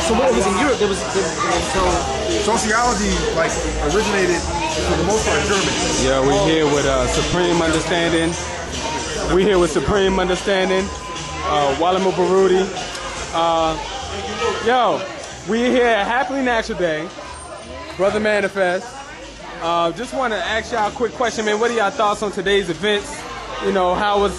So what was in Europe? There was Sociology like originated for the most part in Germany. Yeah, we're here with Supreme Understanding. We're here with Supreme Understanding. Mwalimu Baruti. Yo, we're here at Happily Natural Day. Brother Manifest. Just want to ask y'all a quick question, man. What are y'all thoughts on today's events? You know, how was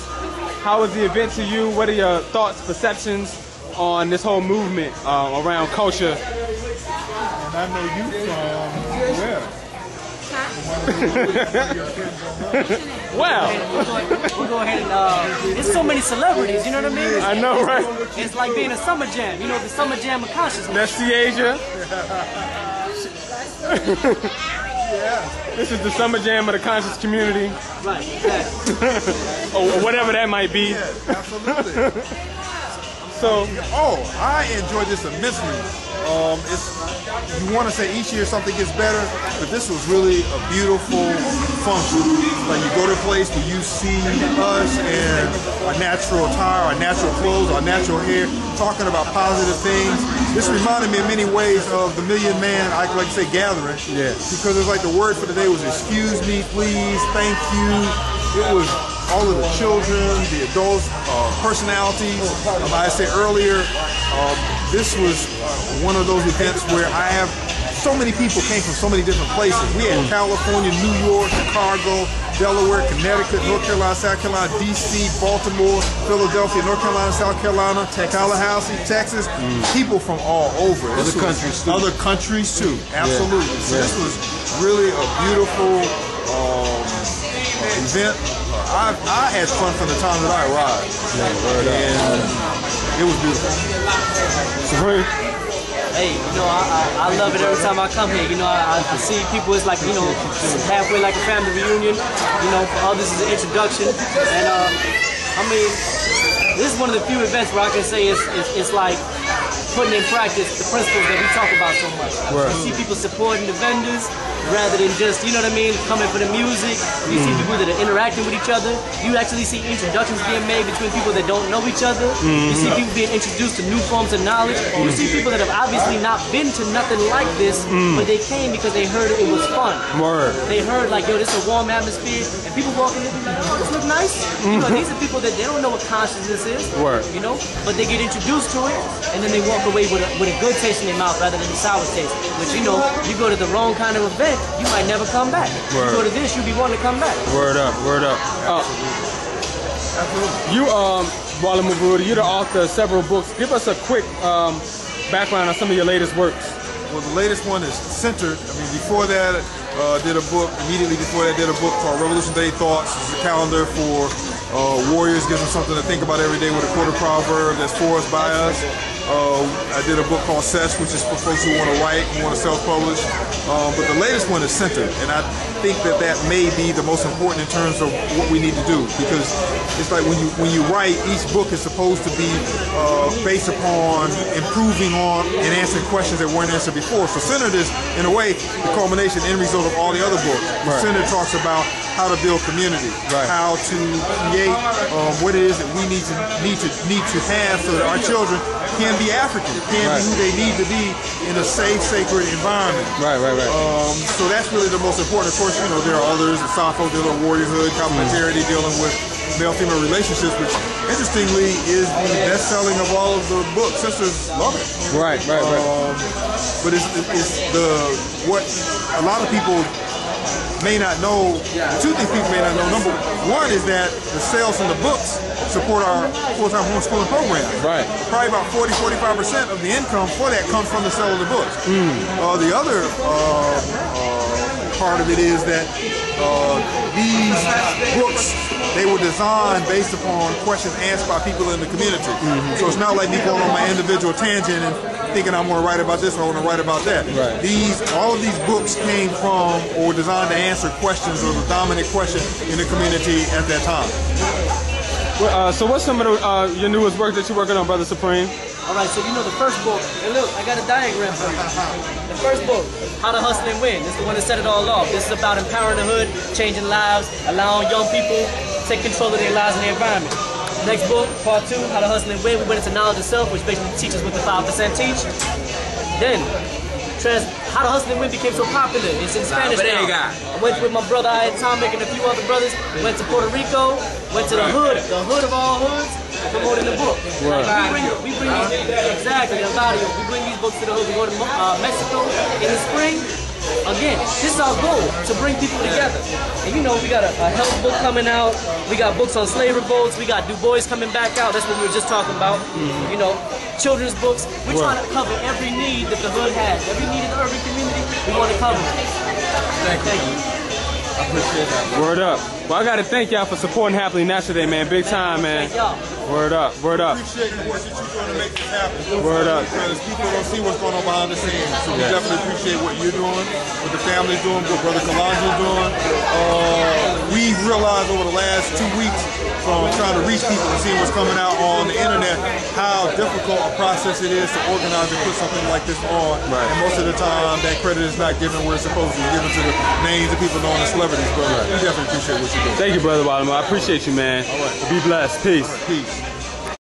the event to you? What are your thoughts, perceptions on this whole movement around culture? And I know you from where? Wow. We'll go ahead and, there's so many celebrities, you know what I mean? I know, right? It's like being a summer jam, you know, the summer jam of consciousness. That's Asia. This is the summer jam of the conscious community. Right, exactly. Or whatever that might be. Yes, absolutely. So, I enjoyed this immensely. You want to say each year something gets better, but this was really a beautiful function. Like you go to a place where you see us in our natural attire, our natural clothes, our natural hair, talking about positive things. This reminded me in many ways of the Million Man, I like to say, gathering. Yeah. Because it's like the word for the day was excuse me, please, thank you. It was all of the children, the adults, personalities. I said earlier, this was one of those events where so many people came from so many different places. We had California, New York, Chicago, Delaware, Connecticut, North Carolina, South Carolina, D.C., Baltimore, Philadelphia, North Carolina, South Carolina, Tallahassee, Texas. People from all over. Other countries too. Other countries too, absolutely. Yeah. So this was really a beautiful event. I had fun from the time that I arrived. And it was beautiful. Supreme. Hey, you know, I love it every time I come here. You know, I see people, it's like, you know, halfway like a family reunion. You know, for others it's an introduction. And, I mean, this is one of the few events where I can say it's like putting in practice the principles that we talk about so much. Right. You see people supporting the vendors rather than just, you know what I mean, coming for the music. You see people that are interacting with each other. You actually see introductions being made between people that don't know each other. You see people being introduced to new forms of knowledge. You see people that have obviously not been to nothing like this, but they came because they heard it was fun. Word. They heard like, yo, this is a warm atmosphere, and people walking in and be like, oh, this look nice. You know, these are people that they don't know what consciousness is. Word. You know, but they get introduced to it, and then they walk away with a good taste in their mouth rather than a sour taste. Which, you know, you go to the wrong kind of event, you might never come back. Word. You go to this, you'll be wanting to come back. Word up, word up. You, Mwalimu Baruti, you're the author of several books. Give us a quick background on some of your latest works. Well, the latest one is Centered. I mean, before that, did a book, immediately before that, did a book called Revolution Day Thoughts. It's a calendar for warriors, gives them something to think about every day with a quarter proverb that's for us, by us. I did a book called Sesh, which is for folks who want to write, who want to self-publish. But the latest one is Centered, and I think that may be the most important in terms of what we need to do, because it's like when you write, each book is supposed to be based upon improving on and answering questions that weren't answered before. So Centered is, in a way, the culmination, end result of all the other books. Right. Centered talks about how to build community, right, how to create what it is that we need to have so that our children can be African, can be who they need to be in a safe, sacred environment. Right. So that's really the most important. Of course, you know, there are others, the Sappho dealing with warriorhood, complementarity dealing with male-female relationships, which interestingly is the best-selling of all of the books. Sisters love it. Right. But it's what a lot of people may not know. Two things people may not know. Number one is that the sales from the books support our full-time homeschooling program. Right. Probably about 40–45% of the income for that comes from the sale of the books. The other part of it is that these books, they were designed based upon questions asked by people in the community. So it's not like me going on my individual tangent and thinking I'm going to write about this or I want to write about that. Right. All of these books came from or were designed to answer questions or the dominant question in the community at that time. Well, so what's some of your newest work that you're working on, Brother Supreme? All right, so you know the first book, and look, I got a diagram for you. The first book, How to Hustle and Win. This is the one that set it all off. This is about empowering the hood, changing lives, allowing young people to take control of their lives and their environment. Next book, part 2, How to Hustle and Win. We went into knowledge itself, which basically teaches what the 5% teach. Then, How to Hustle and Win became so popular. It's in Spanish now. I went with my brother Atomic and a few other brothers. Went to Puerto Rico. Went to the hood of all hoods, promoting the book. Like, we bring these, exactly, El Barrio. We bring these books to the hood. We go to Mexico in the spring. Again, this is our goal, to bring people together. And you know, we got a health book coming out. We got books on slave revolts. We got Du Bois coming back out. That's what we were just talking about. You know, children's books. We're trying to cover every need that the hood has. Every need in the urban community, we want to cover. Thank you. I appreciate that. Word up. Well, I got to thank y'all for supporting Happily Natural Day, man. Big time, man. Thank y'all. Word up, word up. Appreciate the work that you're doing to make this happen. Word up. Because people don't see what's going on behind the scenes. So we definitely appreciate what you're doing, what the family's doing, what Brother Kalanji's doing. We've realized over the last 2 weeks from trying to reach people and seeing what's coming out on the internet how difficult a process it is to organize and put something like this on. Right. And most of the time that credit is not given where it's supposed to be given to the names of people known as celebrities. But we definitely appreciate what you're doing. Thank you, Brother Mwalimu. I appreciate you, man. All right. Be blessed. Peace. Peace.